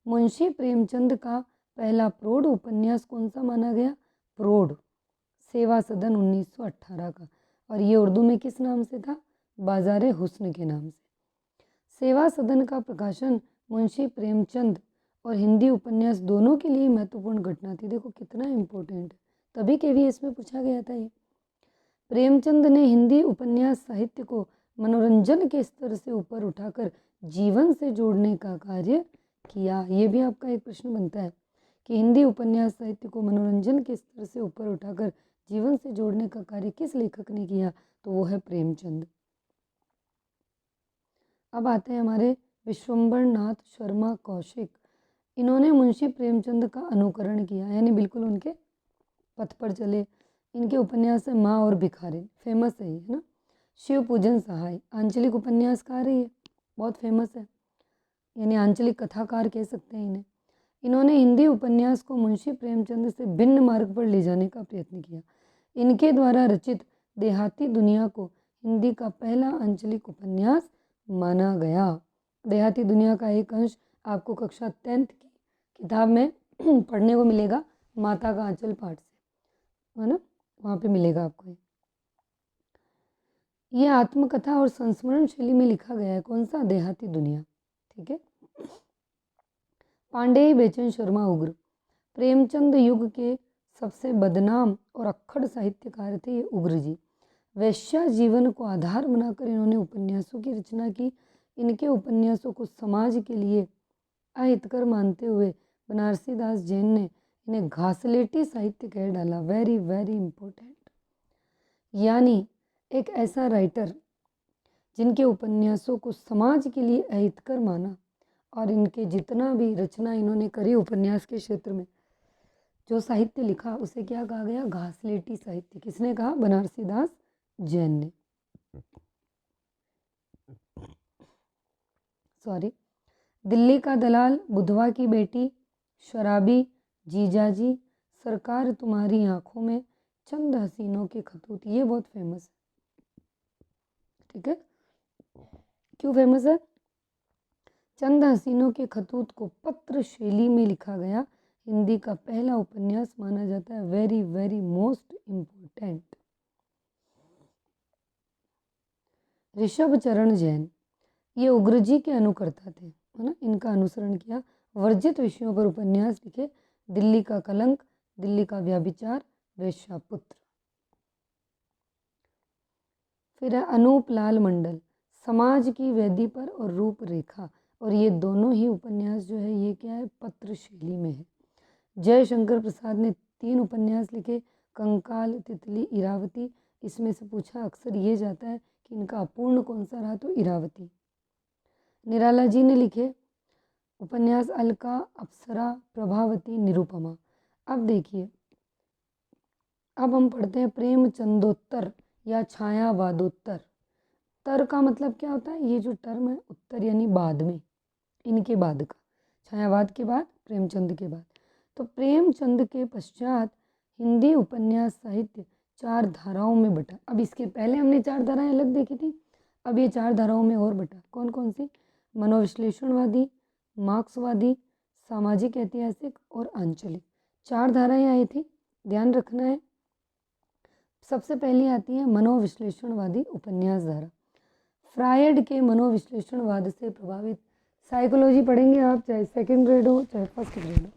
मुंशी प्रेमचंद का पहला प्रौढ़ उपन्यास कौन सा माना गया? प्रौढ़, सेवा सदन 1918 का, और ये उर्दू में किस नाम से था? बाजार हुस्न के नाम से। सेवा सदन का प्रकाशन मुंशी प्रेमचंद और हिंदी उपन्यास दोनों के लिए महत्वपूर्ण घटना थी। देखो कितना इम्पोर्टेंट है, तभी KVS में पूछा गया था ये। प्रेमचंद ने हिंदी उपन्यास साहित्य को मनोरंजन के स्तर से ऊपर उठाकर जीवन से जोड़ने का कार्य किया। ये भी आपका एक प्रश्न बनता है कि हिंदी उपन्यास साहित्य को मनोरंजन के स्तर से ऊपर उठाकर जीवन से जोड़ने का कार्य किस लेखक ने किया? तो वो है प्रेमचंद। अब आते हैं हमारे विश्वंभर नाथ शर्मा कौशिक। इन्होंने मुंशी प्रेमचंद का अनुकरण किया, यानी बिल्कुल उनके पथ पर चले। इनके उपन्यास है माँ और भिखारिन, फेमस है ये, है ना। शिव पूजन सहाय, आंचलिक उपन्यासकार है ये, बहुत फेमस है, यानी आंचलिक कथाकार कह सकते हैं इन्हें। इन्होंने हिंदी उपन्यास को मुंशी प्रेमचंद से भिन्न मार्ग पर ले जाने का प्रयत्न किया। इनके द्वारा रचित देहाती दुनिया को हिंदी का पहला आंचलिक उपन्यास माना गया। देहाती दुनिया का एक अंश आपको कक्षा 10th की किताब में पढ़ने को मिलेगा, माता का आंचल पाठ से, है ना, वहाँ पे मिलेगा आपको ये आत्मकथा और संस्मरण शैली में लिखा गया है। कौन सा? देहाती दुनिया। ठीक है। पांडेय बेचन शर्मा उग्र प्रेमचंद युग के सबसे बदनाम और अक्खड़ साहित्यकार थे ये उग्र जी। वैश्या जीवन को आधार बनाकर इन्होंने उपन्यासों की रचना की। इनके उपन्यासों को समाज के लिए अहितकर मानते हुए बनारसी दास जैन ने इन्हें घासलेटी साहित्य कह डाला। Very very important. यानी एक ऐसा राइटर जिनके उपन्यासों को समाज के लिए अहितकर माना और इनके जितना भी रचना इन्होंने करी उपन्यास के क्षेत्र में, जो साहित्य लिखा उसे क्या कहा गया? घासलेटी साहित्य। किसने कहा? बनारसी दास जैन ने। सॉरी। दिल्ली का दलाल, बुधवा की बेटी, शराबी, जीजाजी, सरकार तुम्हारी आंखों में, चंद हसीनों के खतूत, ये बहुत फेमस है। ठीक है। क्यों फेमस है? चंद हसीनों के खतूत को पत्र शैली में लिखा गया हिंदी का पहला उपन्यास माना जाता है। Very very most important. Rishabh चरण जैन, ये उग्र जी के अनुकर्ता थे, है ना, इनका अनुसरण किया। वर्जित विषयों पर उपन्यास लिखे। दिल्ली का कलंक, दिल्ली का व्याभिचार, वेश्यापुत्र। फिर है अनूप लाल मंडल, समाज की वेदी पर और रूपरेखा, और ये दोनों ही उपन्यास जो है ये क्या है? पत्र शैली में है। जयशंकर प्रसाद ने 3 उपन्यास लिखे, कंकाल, तितली, इरावती। इसमें से पूछा अक्सर ये जाता है कि इनका अपूर्ण कौन सा रहा, तो इरावती। निराला जी ने लिखे उपन्यास अलका, अप्सरा, प्रभावती, निरुपमा। अब देखिए, अब हम पढ़ते हैं प्रेमचंदोत्तर या छायावादोत्तर। तर का मतलब क्या होता है? ये जो टर्म है उत्तर यानी बाद में, इनके बाद का। छायावाद के बाद, प्रेमचंद के बाद। तो प्रेमचंद के पश्चात हिंदी उपन्यास साहित्य 4 धाराओं में बटा। अब इसके पहले हमने 4 धाराएं अलग देखी थी, अब ये 4 धाराओं में और बटा। कौन कौन सी? मनोविश्लेषणवादी, मार्क्सवादी, सामाजिक ऐतिहासिक और आंचलिक। 4 धाराएं आई थी, ध्यान रखना है। सबसे पहली आती है मनोविश्लेषणवादी उपन्यास धारा। फ्रायड के मनोविश्लेषणवाद से प्रभावित, साइकोलॉजी पढ़ेंगे आप, चाहे सेकंड ग्रेड हो चाहे फर्स्ट ग्रेड हो।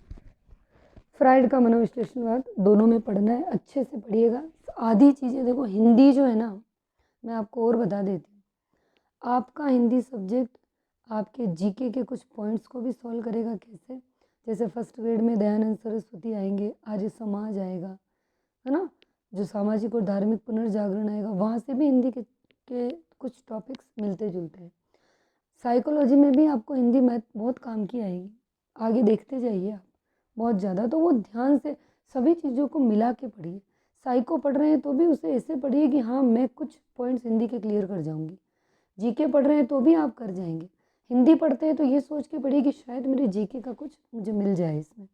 फ्रायड का मनोविश्लेषणवाद दोनों में पढ़ना है, अच्छे से पढ़िएगा। आधी चीज़ें देखो, हिंदी जो है ना, मैं आपको और बता देती हूँ, आपका हिंदी सब्जेक्ट आपके जीके के कुछ पॉइंट्स को भी सॉल्व करेगा। कैसे? जैसे फर्स्ट ग्रेड में दयानंद सरस्वती आएंगे, आर्य समाज आएगा, है ना, जो सामाजिक और धार्मिक पुनर्जागरण आएगा, वहाँ से भी हिंदी के कुछ टॉपिक्स मिलते जुलते हैं। साइकोलॉजी में भी आपको हिंदी मैथ बहुत काम की आएगी, आगे देखते जाइए आप बहुत ज़्यादा। तो वो ध्यान से सभी चीज़ों को मिला के पढ़िए। साइको पढ़ रहे हैं तो भी उसे ऐसे पढ़िए कि हाँ मैं कुछ पॉइंट्स हिंदी के क्लियर कर जाऊँगी। जीके पढ़ रहे हैं तो भी आप कर जाएंगे। हिंदी पढ़ते हैं तो ये सोच के पढ़िए कि शायद मेरे जीके का कुछ मुझे मिल जाए इसमें।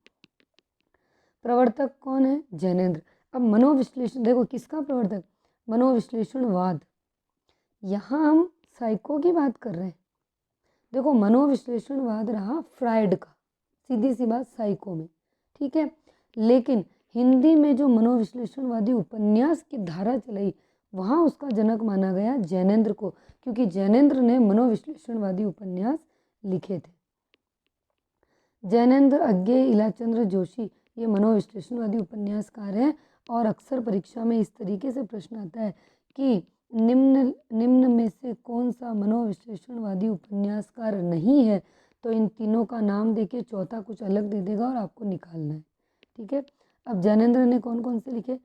प्रवर्तक कौन है? जैनेन्द्र। अब मनोविश्लेषण देखो, किसका प्रवर्तक? मनोविश्लेषणवाद। यहाँ हम साइको की बात कर रहे हैं। देखो, मनोविश्लेषणवाद रहा फ्रायड का, सीधी सी बात साइको में, ठीक है। लेकिन हिंदी में जो मनोविश्लेषणवादी उपन्यास की धारा चलाई, वहाँ उसका जनक माना गया जैनेन्द्र को, क्योंकि जैनेन्द्र ने मनोविश्लेषणवादी उपन्यास लिखे थे। जैनेन्द्र अज्ञेय इलाचंद्र जोशी ये मनोविश्लेषणवादी उपन्यासकार हैं। और अक्सर परीक्षा में इस तरीके से प्रश्न आता है कि निम्न में से कौन सा मनोविश्लेषणवादी उपन्यासकार नहीं है, तो इन तीनों का नाम देके चौथा कुछ अलग दे देगा और आपको निकालना है। ठीक है। अब जैनेन्द्र ने कौन कौन से लिखे?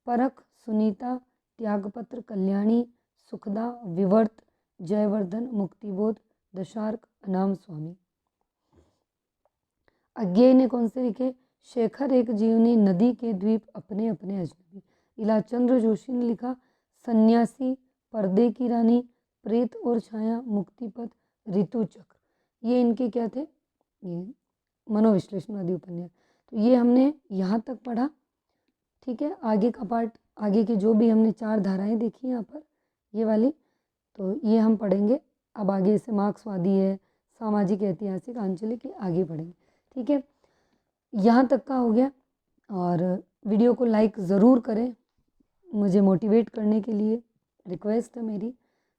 परख, सुनीता, त्यागपत्र, कल्याणी, सुखदा, विवर्त, जयवर्धन, मुक्तिबोध, दशार्क, अनाम स्वामी। अज्ञेय ने कौन से लिखे? शेखर एक जीवनी, नदी के द्वीप, अपने अपने अजनबी। इलाचंद्र जोशी ने लिखा सन्यासी, पर्दे की रानी, प्रेत और छाया, मुक्तिपथ, ऋतुचक्र। ये इनके क्या थे? ये मनोविश्लेषणवादी उपन्यास। तो ये हमने यहाँ तक पढ़ा, ठीक है। आगे का पार्ट, आगे की जो भी हमने 4 धाराएं देखी यहाँ पर, ये वाली, तो ये हम पढ़ेंगे अब आगे से मार्क्सवादी है, सामाजिक, ऐतिहासिक, आंचलिक, ये आगे बढ़ेंगे। ठीक है, यहाँ तक का हो गया। और वीडियो को लाइक ज़रूर करें, मुझे मोटिवेट करने के लिए रिक्वेस्ट है मेरी।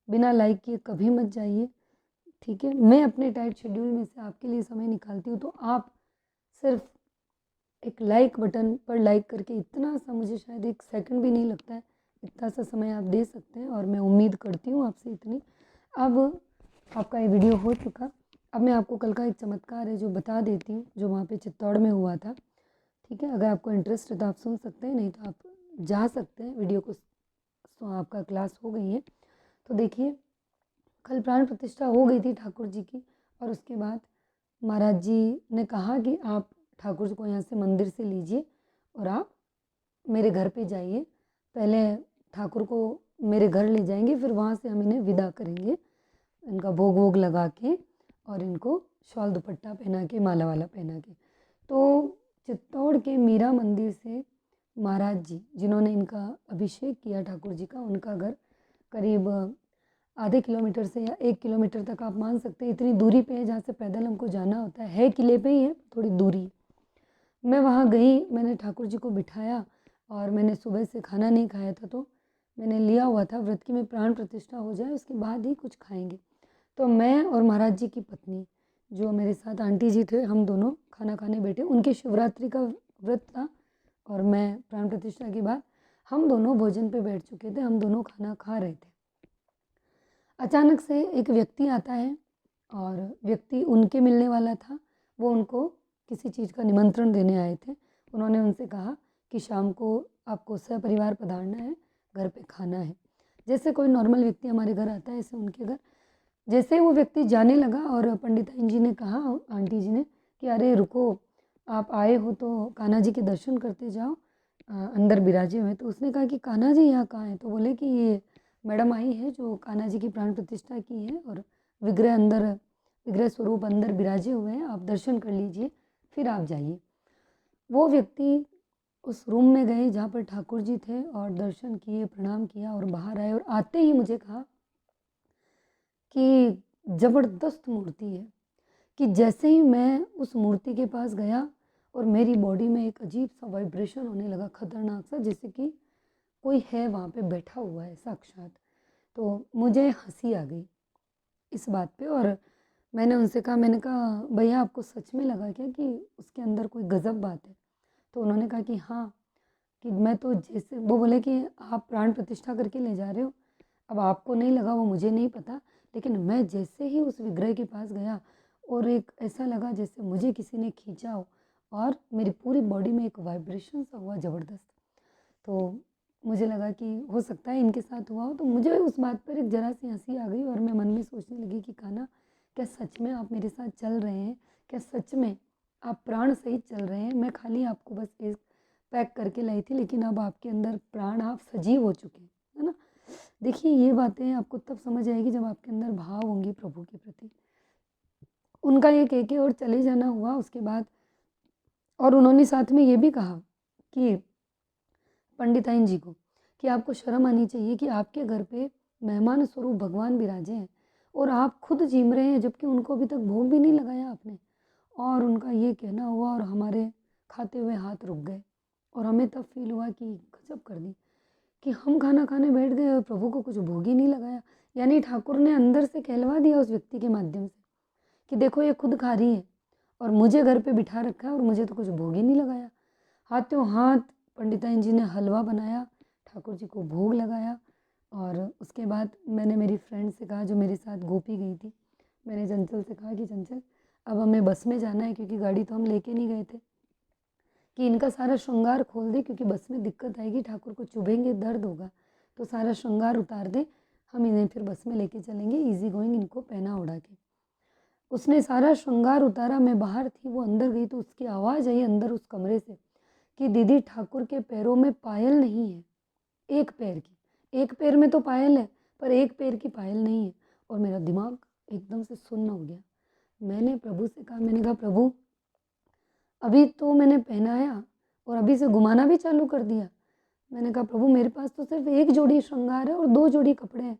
बिना लाइक किए कभी मत जाइए। ठीक है, मैं अपने टाइट शेड्यूल में से आपके लिए समय निकालती हूँ, तो आप सिर्फ एक लाइक बटन पर लाइक करके, इतना सा, मुझे शायद 1 सेकंड भी नहीं लगता है, इतना सा समय आप दे सकते हैं। और मैं उम्मीद करती हूँ आपसे इतनी। अब आपका ये वीडियो हो चुका। अब मैं आपको कल का एक चमत्कार है जो बता देती हूँ, जो वहाँ पे चित्तौड़ में हुआ था। ठीक है, अगर आपको इंटरेस्ट है तो आप सुन सकते हैं, नहीं तो आप जा सकते हैं वीडियो को। तो आपका क्लास हो गई है। तो देखिए, कल प्राण प्रतिष्ठा हो गई थी ठाकुर जी की, और उसके बाद महाराज जी ने कहा कि आप ठाकुर जी को यहाँ से मंदिर से लीजिए और आप मेरे घर पे जाइए। पहले ठाकुर को मेरे घर ले जाएंगे, फिर वहाँ से हम इन्हें विदा करेंगे, इनका भोग वोग लगा के और इनको शॉल दुपट्टा पहना के, माला वाला पहना के। तो चित्तौड़ के मीरा मंदिर से महाराज जी, जिन्होंने इनका अभिषेक किया ठाकुर जी का, उनका घर करीब आधे किलोमीटर से या 1 किलोमीटर तक आप मान सकते हैं, इतनी दूरी पे है जहाँ से पैदल हमको जाना होता है किले पे ही है, थोड़ी दूरी। मैं वहाँ गई, मैंने ठाकुर जी को बिठाया, और मैंने सुबह से खाना नहीं खाया था, तो मैंने लिया हुआ था व्रत की, मैं प्राण प्रतिष्ठा हो जाए उसके बाद ही कुछ खाएंगे। तो मैं और महाराज जी की पत्नी, जो मेरे साथ आंटी जी थे, हम दोनों खाना खाने बैठे। उनके शिवरात्रि का व्रत था, और मैं प्राण प्रतिष्ठा के बाद हम दोनों भोजन पे बैठ चुके थे, हम दोनों खाना खा रहे थे। अचानक से एक व्यक्ति आता है, और व्यक्ति उनके मिलने वाला था। वो उनको किसी चीज़ का निमंत्रण देने आए थे। उन्होंने उनसे कहा कि शाम को आपको सपरिवार पधारना है, घर पे खाना है। जैसे कोई नॉर्मल व्यक्ति हमारे घर आता है, ऐसे उनके घर। जैसे वो व्यक्ति जाने लगा, और पंडिताइन जी ने कहा आंटी जी ने कि अरे रुको, आप आए हो तो कान्हा जी के दर्शन करते जाओ, अंदर विराजे हुए। तो उसने कहा कि कान्हा जी यहाँ कहाँ हैं? तो बोले कि ये मैडम आई है जो कान्हा जी की प्राण प्रतिष्ठा की है, और विग्रह अंदर, विग्रह स्वरूप अंदर विराजे हुए हैं, आप दर्शन कर लीजिए, फिर आप जाइए। वो व्यक्ति उस रूम में गए जहाँ पर ठाकुर जी थे, और दर्शन किए, प्रणाम किया, और बाहर आए। और आते ही मुझे कहा कि ज़बरदस्त मूर्ति है, कि जैसे ही मैं उस मूर्ति के पास गया, और मेरी बॉडी में एक अजीब सा वाइब्रेशन होने लगा, खतरनाक सा, जैसे कि कोई है वहाँ पे बैठा हुआ है साक्षात। तो मुझे हंसी आ गई इस बात पे, और मैंने उनसे कहा, मैंने कहा भैया आपको सच में लगा क्या कि उसके अंदर कोई गज़ब बात है? तो उन्होंने कहा कि हाँ, कि मैं तो जैसे, वो बोले कि आप प्राण प्रतिष्ठा करके ले जा रहे हो, अब आपको नहीं लगा वो मुझे नहीं पता, लेकिन मैं जैसे ही उस विग्रह के पास गया, और एक ऐसा लगा जैसे मुझे किसी ने खींचा हो, और मेरी पूरी बॉडी में एक वाइब्रेशन सा हुआ ज़बरदस्त। तो मुझे लगा कि हो सकता है इनके साथ हुआ हो। तो मुझे उस बात पर एक ज़रा सी हंसी आ गई, और मैं मन में सोचने लगी कि कान्हा, क्या सच में आप मेरे साथ चल रहे हैं? क्या सच में आप प्राण सहित चल रहे हैं? मैं खाली आपको बस एक पैक करके लाई थी, लेकिन अब आपके अंदर प्राण, आप सजीव हो चुके हैं, है ना? देखिए, ये बातें आपको तब समझ आएगी जब आपके अंदर भाव होंगी प्रभु के प्रति। उनका ये कह के और चले जाना हुआ उसके बाद। और उन्होंने साथ में ये भी कहा कि पंडिताइन जी को, कि आपको शर्म आनी चाहिए कि आपके घर पे मेहमान स्वरूप भगवान विराजे हैं, और आप खुद झीम रहे हैं, जबकि उनको अभी तक भोग भी नहीं लगाया आपने। और उनका ये कहना हुआ, और हमारे खाते हुए हाथ रुक गए, और हमें तब फील हुआ कि गजब कर दी, कि हम खाना खाने बैठ गए और प्रभु को कुछ भोग ही नहीं लगाया। यानी ठाकुर ने अंदर से कहलवा दिया उस व्यक्ति के माध्यम से कि देखो ये खुद खा रही है, और मुझे घर पे बिठा रखा है, और मुझे तो कुछ भोग ही नहीं लगाया। हाथों हाथ पंडिताइन जी ने हलवा बनाया, ठाकुर जी को भोग लगाया। और उसके बाद मैंने मेरी फ्रेंड से कहा, जो मेरे साथ गोपी गई थी, मैंने चंचल से कहा कि चंचल, अब हमें बस में जाना है, क्योंकि गाड़ी तो हम लेके नहीं गए थे, कि इनका सारा श्रृंगार खोल दे, क्योंकि बस में दिक्कत आएगी, ठाकुर को चुभेंगे, दर्द होगा, तो सारा श्रृंगार उतार दे, हम इन्हें फिर बस में लेके चलेंगे, ईजी गोइंग, इनको पहना उड़ा के। उसने सारा श्रृंगार उतारा, मैं बाहर थी, वो अंदर गई, तो उसकी आवाज़ आई अंदर उस कमरे से कि दीदी, ठाकुर के पैरों में पायल नहीं है, एक पैर की, एक पैर में तो पायल है, पर एक पैर की पायल नहीं है। और मेरा दिमाग एकदम से सुन्न हो गया। मैंने प्रभु से कहा, मैंने कहा प्रभु, अभी तो मैंने पहनाया और अभी से घुमाना भी चालू कर दिया। मैंने कहा प्रभु, मेरे पास तो सिर्फ एक जोड़ी श्रृंगार है और 2 जोड़ी कपड़े हैं,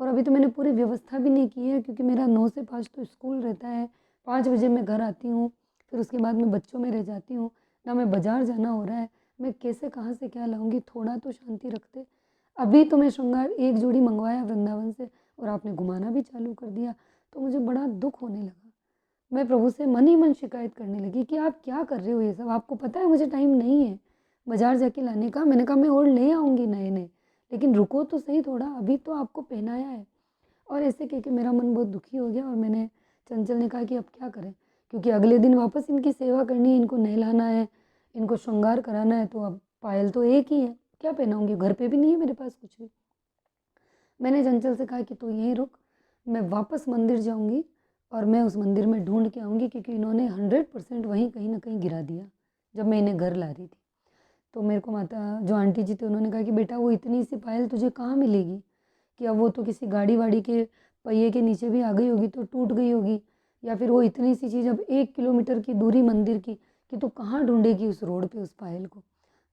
और अभी तो मैंने पूरी व्यवस्था भी नहीं की है, क्योंकि मेरा 9 से 5 तो स्कूल रहता है, 5 बजे मैं घर आती हूँ, फिर उसके बाद मैं बच्चों में रह जाती हूँ, ना मैं बाज़ार जाना हो रहा है, मैं कैसे कहाँ से क्या लाऊँगी, थोड़ा तो शांति रखते। अभी तो मैं श्रृंगार एक जोड़ी मँगवाया वृंदावन से और आपने घुमाना भी चालू कर दिया, तो मुझे बड़ा दुःख होने लगा। मैं प्रभु से मन ही मन शिकायत करने लगी कि आप क्या कर रहे हो ये सब? आपको पता है मुझे टाइम नहीं है बाज़ार जाके लाने का। मैंने कहा मैं और ले आऊँगी नए-नए, लेकिन रुको तो सही थोड़ा, अभी तो आपको पहनाया है। और ऐसे कह के मेरा मन बहुत दुखी हो गया और मैंने चंचल ने कहा कि अब क्या करें? क्योंकि अगले दिन वापस इनकी सेवा करनी है, इनको नहलाना है, इनको श्रृंगार कराना है, तो अब पायल तो एक ही है, क्या पहनाऊँगी? घर पे भी नहीं है मेरे पास कुछ भी। मैंने चंचल से कहा कि तू यहीं रुक, मैं वापस मंदिर जाऊँगी और मैं उस मंदिर में ढूँढ के आऊँगी, क्योंकि इन्होंने 100% वहीं कहीं न कहीं गिरा दिया, जब मैं इन्हें घर ला रही थी। तो मेरे को माता जो आंटी जी थे उन्होंने कहा कि बेटा वो इतनी सी पायल तुझे कहाँ मिलेगी? कि अब वो तो किसी गाड़ी-वाड़ी के पहिए के नीचे भी आ गई होगी तो टूट गई होगी, या फिर वो इतनी सी चीज़ अब 1 किलोमीटर की दूरी मंदिर की, कि तू कहाँ ढूँढेगी उस रोड पे उस पायल को?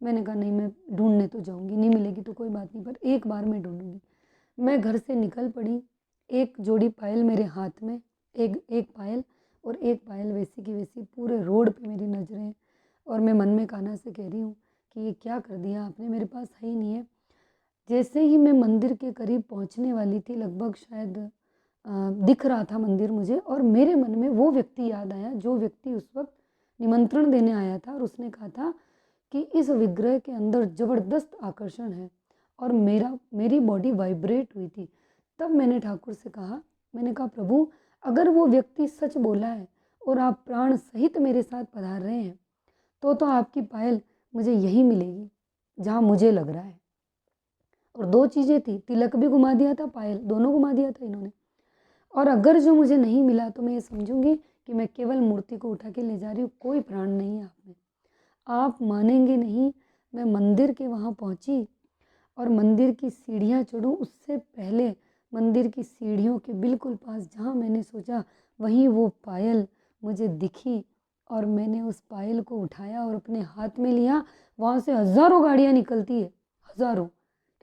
मैंने कहा नहीं, मैं ढूँढने तो जाऊँगी, नहीं मिलेगी तो कोई बात नहीं, पर एक बार मैं ढूँढूँगी। मैं घर से निकल पड़ी, एक जोड़ी पायल मेरे हाथ में, एक एक पायल, और एक पायल वैसी की वैसी पूरे रोड पे मेरी नज़रें, और मैं मन में कान्हा से कह रही हूँ कि ये क्या कर दिया आपने, मेरे पास है ही नहीं है। जैसे ही मैं मंदिर के करीब पहुँचने वाली थी, लगभग शायद दिख रहा था मंदिर मुझे, और मेरे मन में वो व्यक्ति याद आया जो व्यक्ति उस वक़्त निमंत्रण देने आया था, और उसने कहा था कि इस विग्रह के अंदर ज़बरदस्त आकर्षण है, और मेरी बॉडी वाइब्रेट हुई थी। तब मैंने ठाकुर से कहा, मैंने कहा प्रभु, अगर वो व्यक्ति सच बोला है और आप प्राण सहित मेरे साथ पधार रहे हैं, तो आपकी पायल मुझे यहीं मिलेगी, जहाँ मुझे लग रहा है। और 2 चीज़ें थी, तिलक भी घुमा दिया था, पायल दोनों घुमा दिया था इन्होंने। और अगर जो मुझे नहीं मिला तो मैं ये समझूँगी कि मैं केवल मूर्ति को उठा के ले जा रही हूँ, कोई प्राण नहीं है आप में। आप मानेंगे नहीं, मैं मंदिर के वहाँ पहुँची और मंदिर की सीढ़ियाँ चढ़ूँ, उससे पहले मंदिर की सीढ़ियों के बिल्कुल पास जहाँ मैंने सोचा, वहीं वो पायल मुझे दिखी, और मैंने उस पायल को उठाया और अपने हाथ में लिया। वहाँ से हज़ारों गाड़ियाँ निकलती है, हज़ारों,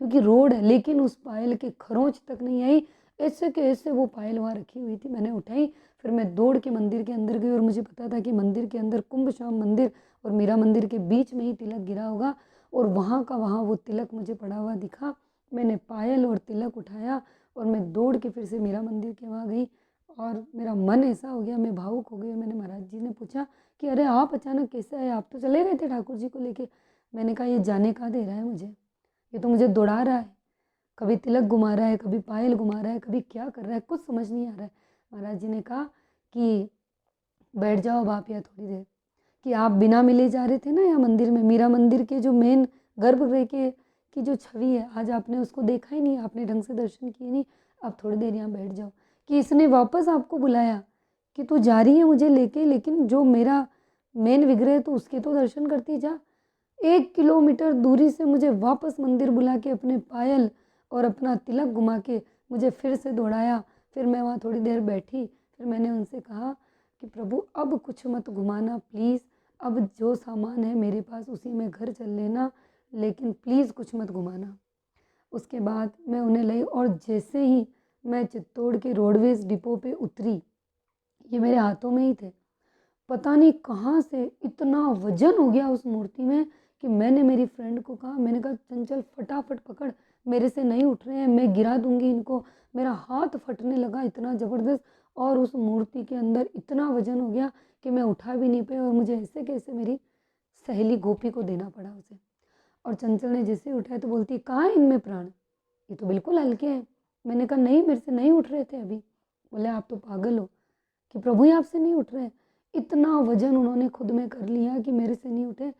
क्योंकि रोड है, लेकिन उस पायल के खरोंच तक नहीं आई। ऐसे के ऐसे वो पायल वहाँ रखी हुई थी, मैंने उठाई, फिर मैं दौड़ के मंदिर के अंदर गई, और मुझे पता था कि मंदिर के अंदर कुंभ श्याम मंदिर और मीरा मंदिर के बीच में ही तिलक गिरा होगा, और वहाँ का वहाँ वो तिलक मुझे पड़ा हुआ दिखा। मैंने पायल और तिलक उठाया और मैं दौड़ के फिर से मीरा मंदिर के वहाँ गई, और मेरा मन ऐसा हो गया, मैं भावुक हो गई, और मैंने महाराज जी ने पूछा कि अरे आप अचानक कैसे आए, आप तो चले गए थे ठाकुर जी को लेके। मैंने कहा ये जाने कहाँ दे रहा है मुझे, ये तो मुझे दौड़ा रहा है, कभी तिलक घुमा रहा है, कभी पायल घुमा रहा है, कभी क्या कर रहा है, कुछ समझ नहीं आ रहा है। महाराज जी ने कहा कि बैठ जाओ अब आप यहाँ थोड़ी देर, कि आप बिना मिले जा रहे थे ना यहाँ मंदिर में, मीरा मंदिर के जो मेन गर्भगृह के की जो छवि है, आज आपने उसको देखा ही नहीं, आपने ढंग से दर्शन किए नहीं, आप थोड़ी देर यहाँ बैठ जाओ। कि इसने वापस आपको बुलाया कि तू जा रही है मुझे लेके, लेकिन जो मेरा मेन विग्रह है तो उसके तो दर्शन करती जा। 1 किलोमीटर दूरी से मुझे वापस मंदिर बुला के अपने पायल और अपना तिलक घुमा के मुझे फिर से दौड़ाया। फिर मैं वहाँ थोड़ी देर बैठी, फिर मैंने उनसे कहा कि प्रभु अब कुछ मत घुमाना प्लीज़, अब जो सामान है मेरे पास उसी में घर चल लेना, लेकिन प्लीज़ कुछ मत घुमाना। उसके बाद मैं उन्हें लाई, और जैसे ही मैं चित्तौड़ के रोडवेज़ डिपो पे उतरी, ये मेरे हाथों में ही थे। पता नहीं कहाँ से इतना वज़न हो गया उस मूर्ति में कि मैंने मेरी फ्रेंड को कहा, मैंने कहा चंचल फटाफट पकड़, मेरे से नहीं उठ रहे हैं, मैं गिरा दूँगी इनको। मेरा हाथ फटने लगा इतना ज़बरदस्त, और उस मूर्ति के अंदर इतना वज़न हो गया कि मैं उठा भी नहीं पाई, और मुझे ऐसे कैसे मेरी सहेली गोपी को देना पड़ा उसे। और चंचल ने जैसे ही उठाया तो बोलती है कहाँ है इनमें प्राण? ये तो बिल्कुल हल्के हैं। मैंने कहा नहीं, मेरे से नहीं उठ रहे थे अभी। बोले आप तो पागल हो कि प्रभु ही आपसे नहीं उठ रहे हैं। इतना वज़न उन्होंने खुद में कर लिया कि मेरे से नहीं उठे।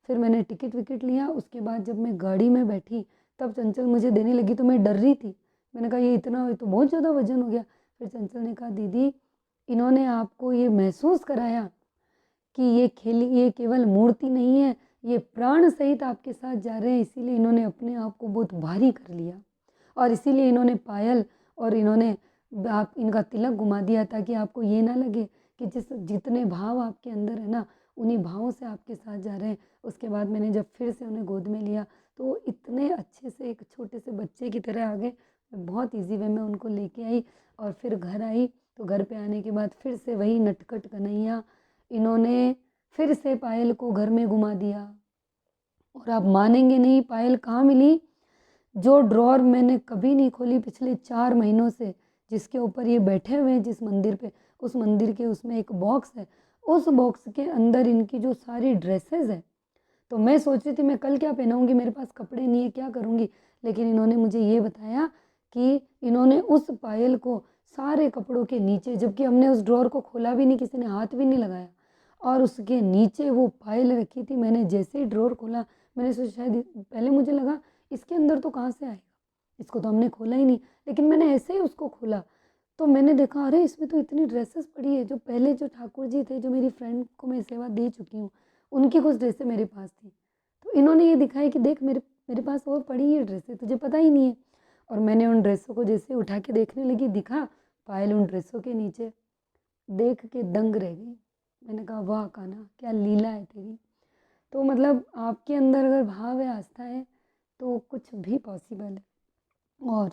फिर मैंने टिकट विकट लिया, उसके बाद जब मैं गाड़ी में बैठी तब चंचल मुझे देने लगी, तो मैं डर रही थी। मैंने कहा ये इतना, ये तो बहुत ज़्यादा वज़न हो गया। फिर चंचल ने कहा दीदी, इन्होंने आपको ये महसूस कराया कि ये केवल मूर्ति नहीं है, ये प्राण सहित आपके साथ जा रहे हैं, इसीलिए इन्होंने अपने आप को बहुत भारी कर लिया, और इसीलिए इन्होंने पायल और इन्होंने आप इनका तिलक घुमा दिया, ताकि आपको ये ना लगे कि जितने भाव आपके अंदर है ना, उन्हीं भावों से आपके साथ जा रहे हैं। उसके बाद मैंने जब फिर से उन्हें गोद में लिया, तो वो इतने अच्छे से एक छोटे से बच्चे की तरह आ गए, मैं बहुत ईज़ी वे में उनको लेके आई और फिर घर आई, तो घर पे आने के बाद फिर से वही नटखट कन्हैया, इन्होंने फिर से पायल को घर में घुमा दिया। और आप मानेंगे नहीं पायल कहाँ मिली? जो ड्रॉअर मैंने कभी नहीं खोली पिछले 4 महीनों से, जिसके ऊपर ये बैठे हुए हैं जिस मंदिर पे, उस मंदिर के उसमें एक बॉक्स है, उस बॉक्स के अंदर इनकी जो सारी ड्रेसेज़ हैं, तो मैं सोच रही थी मैं कल क्या पहनाऊँगी, मेरे पास कपड़े नहीं है, क्या करूँगी? लेकिन इन्होंने मुझे ये बताया कि इन्होंने उस पायल को सारे कपड़ों के नीचे, जबकि हमने उस ड्रॉअर को खोला भी नहीं, किसी ने हाथ भी नहीं लगाया और उसके नीचे वो पायल रखी थी। मैंने जैसे ही ड्रॉअर खोला, मैंने सोचा शायद पहले मुझे लगा इसके अंदर तो कहाँ से आएगा, इसको तो हमने खोला ही नहीं। लेकिन मैंने ऐसे ही उसको खोला, तो मैंने देखा अरे! इसमें तो इतनी ड्रेसेस पड़ी है, जो पहले जो ठाकुर जी थे, जो मेरी फ्रेंड को मैं सेवा दे चुकी हूँ, उनकी कुछ ड्रेसें मेरे पास थी। तो इन्होंने ये दिखाई कि देख मेरे मेरे पास और पड़ी है ड्रेसें, तुझे पता ही नहीं है। और मैंने उन ड्रेसों को जैसे उठा के देखने लगी, दिखा पायल उन ड्रेसों के नीचे, देख के दंग रह गई। मैंने कहा वाह कान्हा, क्या लीला है तेरी। तो मतलब आपके अंदर अगर भाव है, आस्था है, तो कुछ भी पॉसिबल है। और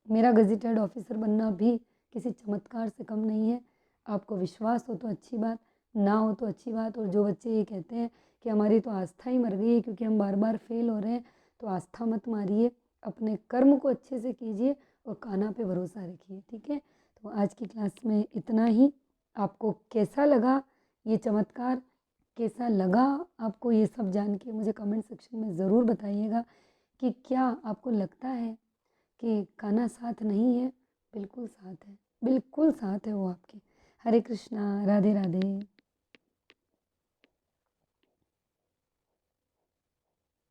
मेरा गज़ेटेड ऑफ़िसर बनना भी किसी चमत्कार से कम नहीं है। आपको विश्वास हो तो अच्छी बात, ना हो तो अच्छी बात। और जो बच्चे ये कहते हैं कि हमारी तो आस्था ही मर गई है क्योंकि हम बार-बार फ़ेल हो रहे हैं, तो आस्था मत मारिए, अपने कर्म को अच्छे से कीजिए और कान्हा पे भरोसा रखिए, ठीक है? तो आज की क्लास में इतना ही। आपको कैसा लगा ये चमत्कार? कैसा लगा आपको ये सब जान के? मुझे कमेंट सेक्शन में ज़रूर बताइएगा कि क्या आपको लगता है कि कान्हा साथ नहीं है? बिल्कुल साथ है, बिल्कुल साथ है वो आपके। हरे कृष्णा, राधे राधे।